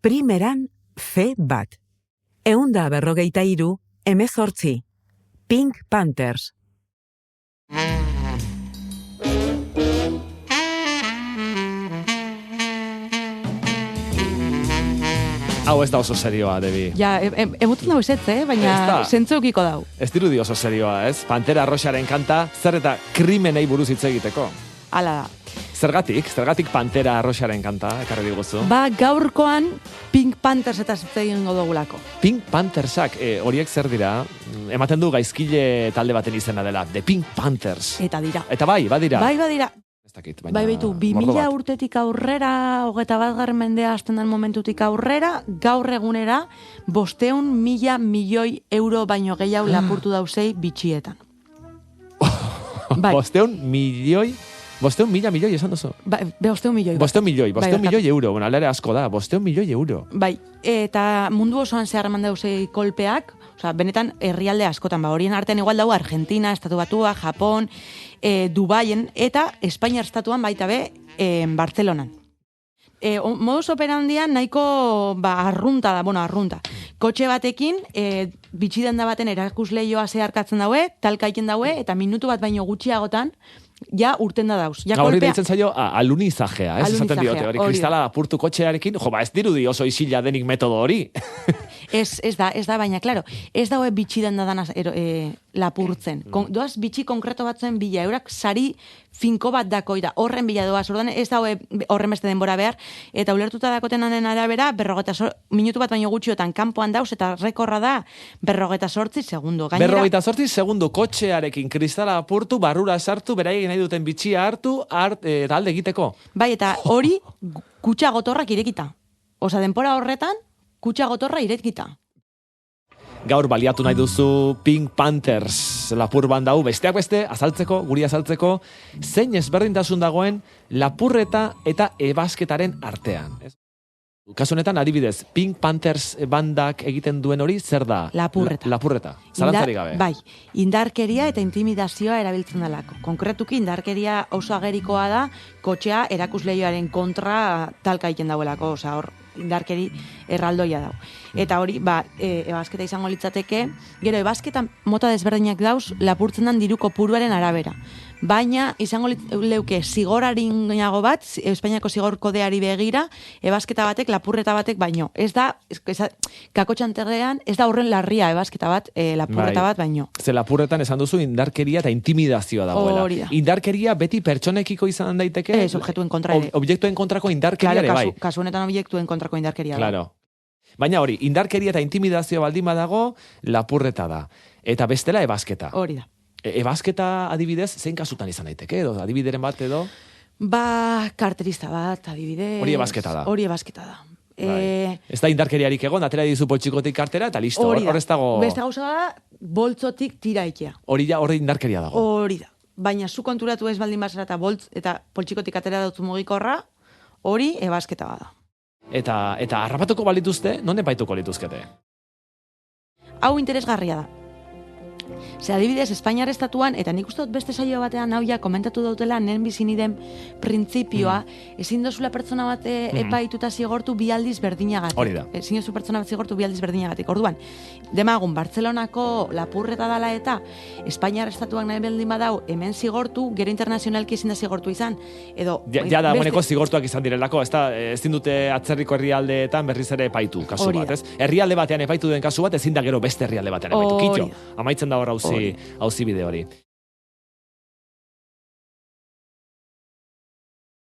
Primeran C bat. 153, 18. Pink Panthers. Hau ez da oso serioa, Debi. Ja, emuten dago ezetz, baina zentzuekiko dau. Ez dirudi oso serioa, ez? Pantera Roxaren kanta, zer eta krimenei buruz hitz egiteko. Hala da. Zergatik Pantera Roxaren kanta, ekarri diguzu? Ba, gaurkoan Pink Panthers eta zitza egingo dugulako. Pink Panthersak, horiek zer dira? Ematen du gaizkile talde baten izena dela, The Pink Panthers. Eta dira. Eta badira. Bai, badira. Ez dakit, baina... Bai, baitu, 2000 urtetik aurrera, 21. mendea hasten den momentutik aurrera, gaur egunera, 500.000 milioi euro baino gehiago lapurtu dauzei bitxietan. Bai. 500.000 milioi esan duzu? Bai, 500 milioi. 500 milioi euro, bueno, alere asko da, 500 milioi euro. Bai, eta mundu osoan zehar eman dauzei kolpeak, osea, benetan herrialde askotan, horien artean igual dago Argentina, Estatu Batua, Japon, Dubaien, eta Espainiar estatuan baita be, Bartzelonan. Modus operandian nahiko arrunta da, arrunta. Kotxe batekin, bitxidenda baten erakusleioa zeharkatzen daue, talkaiten daue, eta minutu bat baino gutxiagotan, ja urten da dauz. Ja, hori deitzen zaio alunizajea, ez? Esaten diote, hori kristala apurtu kotxearekin, ez dirudi oso isila denik metodo hori. Ez da, baina, klaro, ez daue bitxidenda dana lapurtzen. Doaz bitxi konkreto batzuen bila, eurak sari finko bat dako, eta horren bila doaz, ez daue horren beste denbora behar, eta ulertuta dakotenaren arabera, minutu bat baino gutxiotan kanpoan dauz, eta rekorra da 58 segundo. 58 segundo kotxearekin kristala apurtu, barrura sartu, beraien nahi duten bitxia hartu, talde egiteko. Bai, eta hori kutxa gotorrak irekita. Osa, denpora horretan, kutxa gotorra irekita. Gaur baliatu nahi duzu Pink Panthers lapur bandau, besteak beste, guri azaltzeko, zein ezberdintasun dagoen lapurreta eta ebasketaren artean. Kasu honetan, adibidez, Pink Panthers bandak egiten duen hori, zer da? Lapurreta. Zalantzarik gabe. Bai, indarkeria eta intimidazioa erabiltzen dalako. Konkretuki, indarkeria oso agerikoa da, kotxea erakusleioaren kontra talka egiten dauelako, oza, hor, indarkeri erraldoia dau. Eta hori, ebasketa izango litzateke, gero, ebasketan mota desberdinak dauz, lapurtzen den diru kopuruaren arabera. Baina, izango leuke zigoraringago bat, Espainiako zigor kodeari begira, ebasketa batek, lapurreta batek baino. Ez da, kakotxanterrean, ez da horren larria ebasketa bat, lapurreta bat baino. Ze lapurretan esan duzu indarkeria eta intimidazioa dagoela. Hori da. Indarkeria beti pertsonekiko izan daiteke? Ez, objektuen kontra ere. Objektuen kontrako indarkeria ere, bai. Kasu honetan objektuen kontrako indarkeria. Claro. Baina hori, indarkeria eta intimidazioa baldin badago, lapurreta da. Eta bestela ebasketa. Hori da. Ebasketa adibidez, zein kasutan izan daiteke edo? Adibideren bat edo? Karterista bat, adibidez. Hori ebasketa da. Hori ebasketa da. Ez da indarkeriarik egon, atera dizu poltsikotik kartera, eta listo, hor ez dago... Beste gauza da, boltzotik tira ikia. Hori indarkeria dago. Hori da. Baina zu konturatu ez baldin basara eta poltsikotik atera dutzu mugikorra, hori ebasketa bada. Eta harrapatuko balituzte, non epaituko lituzkete? Hau interesgarria da. Ze adibidez, Espainiar estatuan, eta nik uste dut beste saio batean hau ja komentatu dautela, nen biziniden printzipioa, ezin dozula pertsona bat epaituta zigortu bi aldiz berdinagatik. Hori da. Ezin dozu pertsona bat zigortu bi aldiz berdinagatik. Orduan, demagun, Bartzelonako lapurreta dala eta Espainiar estatuak nahi berdin badau hemen zigortu, gero internazionalki ezin da zigortu izan. Edo, ja da, bueneko zigortuak izan direlako, ezin dute atzerriko herrialdeetan berriz ere epaitu kasu bat, ez? Herrialde batean epaitu den kasu bat, ezin da gero beste herrialde batean epaitu. Kitxo, amaitzen da hor auzi bide hori.